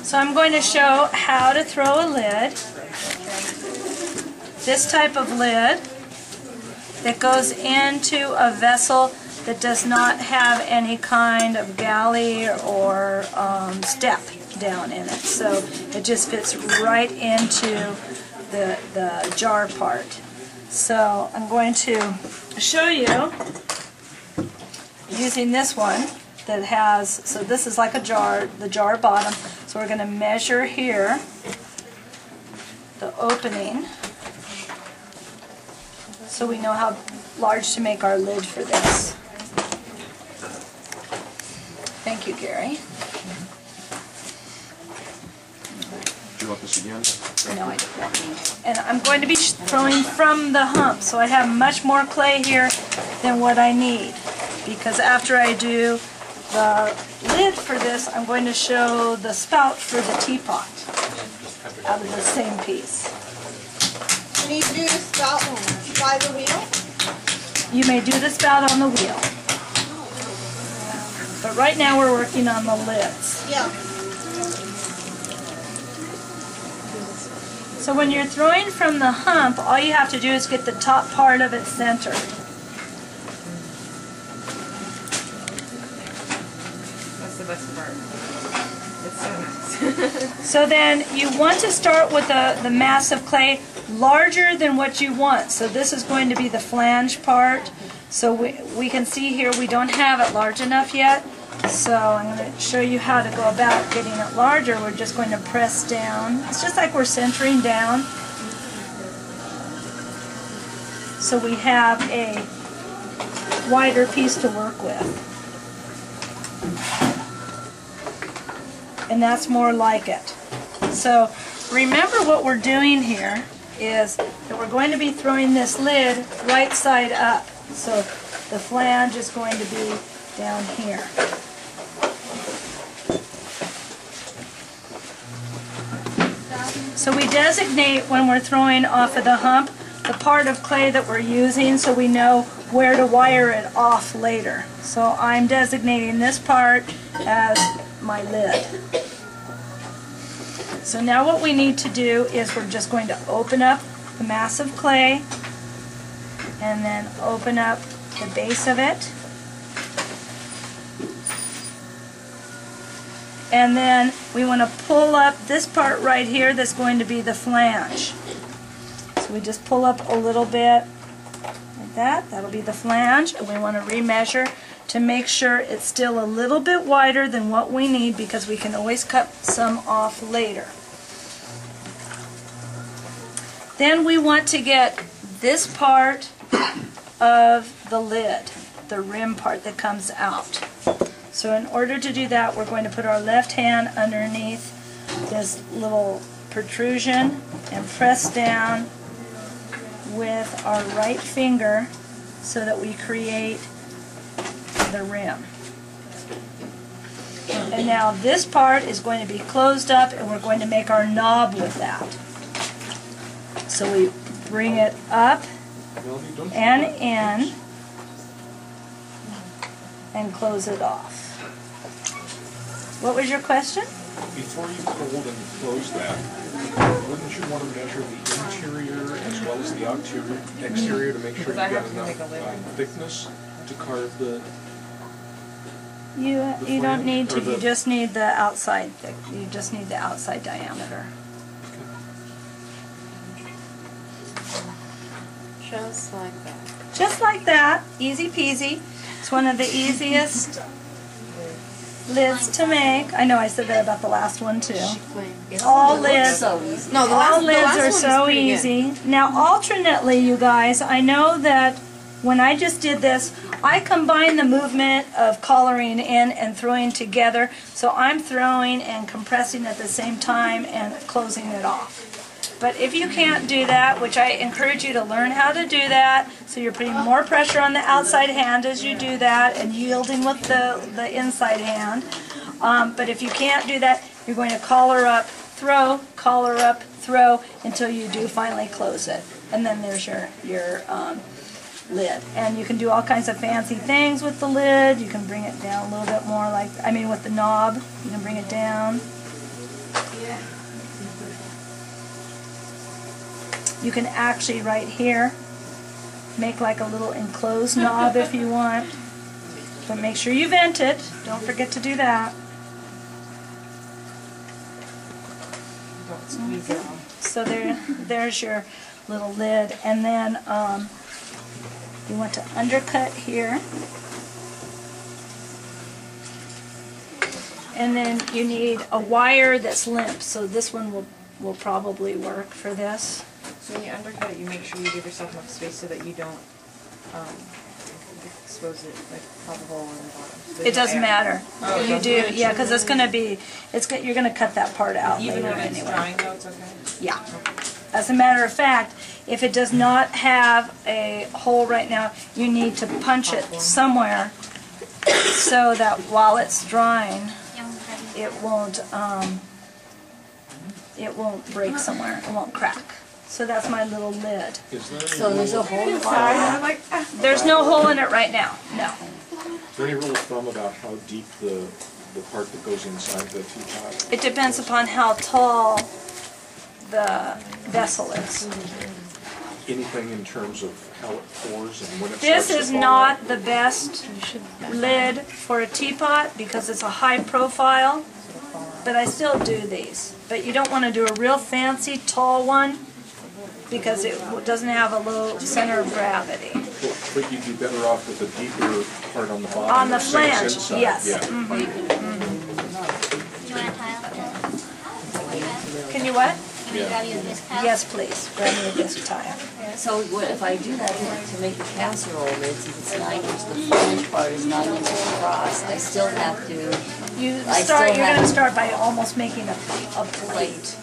So I'm going to show how to throw a lid. This type of lid that goes into a vessel that does not have any kind of galley or step down in it. So it just fits right into the jar part. So I'm going to show you using this one that has, so this is like a jar, the jar bottom. So we're going to measure here the opening so we know how large to make our lid for this. Thank you, Gary. Do you want this again? No, I don't. And I'm going to be throwing from the hump, so I have much more clay here than what I need. Because after I do the lid for this, I'm going to show the spout for the teapot out of the same piece. You need to do the spout by the wheel? You may do the spout on the wheel. But right now we're working on the lids. Yeah. So when you're throwing from the hump, all you have to do is get the top part of it centered. That's the best part. It's so nice. So then you want to start with the mass of clay larger than what you want. So this is going to be the flange part. So we can see here we don't have it large enough yet. So I'm going to show you how to go about getting it larger. We're just going to press down. It's just like we're centering down. So we have a wider piece to work with. And that's more like it. So remember what we're doing here is that we're going to be throwing this lid right side up. So the flange is going to be down here. So we designate when we're throwing off of the hump the part of clay that we're using so we know where to wire it off later. So I'm designating this part as my lid. So now what we need to do is we're just going to open up the mass of clay and then open up the base of it. And then we want to pull up this part right here that's going to be the flange. So we just pull up a little bit like that. That'll be the flange. And we want to remeasure to make sure it's still a little bit wider than what we need because we can always cut some off later. Then we want to get this part of the lid, the rim part that comes out. So in order to do that, we're going to put our left hand underneath this little protrusion and press down with our right finger so that we create the rim. And now this part is going to be closed up and we're going to make our knob with that. So we bring it up and in and close it off. What was your question? Before you hold and close that, wouldn't you want to measure the interior as well as the exterior to make sure you've got enough thickness to carve the... You don't need to. You just need the outside thick. You just need the outside diameter. Just like that. Just like that. Easy peasy. It's one of the easiest lids to make. I know I said that about the last one too. All lids, No, all lids are so easy. Now alternately, you guys, I know that when I just did this, I combined the movement of collaring in and throwing together. So I'm throwing and compressing at the same time and closing it off. But if you can't do that, which I encourage you to learn how to do that, so you're putting more pressure on the outside hand as you do that and yielding with the inside hand. But if you can't do that, you're going to collar up, throw, until you do finally close it. And then there's your lid. And you can do all kinds of fancy things with the lid. You can bring it down a little bit more, like, with the knob. You can bring it down. You can actually right here make like a little enclosed knob if you want. But make sure you vent it. Don't forget to do that. Don't squeeze it out. So there's your little lid. And then you want to undercut here. And then you need a wire that's limp. So this one will probably work for this. So when you undercut it, you make sure you give yourself enough space so that you don't expose it, like pop a hole in the bottom. So It doesn't matter. Oh, You do, yeah, because it's gonna be, you're gonna cut that part out Even later when it's anyway. drying though, it's okay? Yeah. As a matter of fact, if it does not have a hole right now, you need to punch it somewhere so that while it's drying, it won't break somewhere. It won't crack. So that's my little lid. So there's a hole in the bottom. There's no hole in it right now. No. Is there any rule of thumb about how deep the part that goes inside the teapot? It depends upon how tall the vessel is. Anything in terms of how it pours and when it This starts is to fall not out? the best lid for a teapot because it's a high profile, but I still do these. But you don't want to do a real fancy tall one because it doesn't have a low center of gravity. But you'd be better off with a deeper part on the bottom. On the that sinks flange, inside. yes. Yeah. Do you want to tie off the? Can you what? Can I grab you a disc towel? Yes, please. Grab me a disc tire. So what if I do that to make a casserole lid, since it's 9 inches, the flange part is 9 inches across, I still have to. You're I still going to have- start by almost making a plate.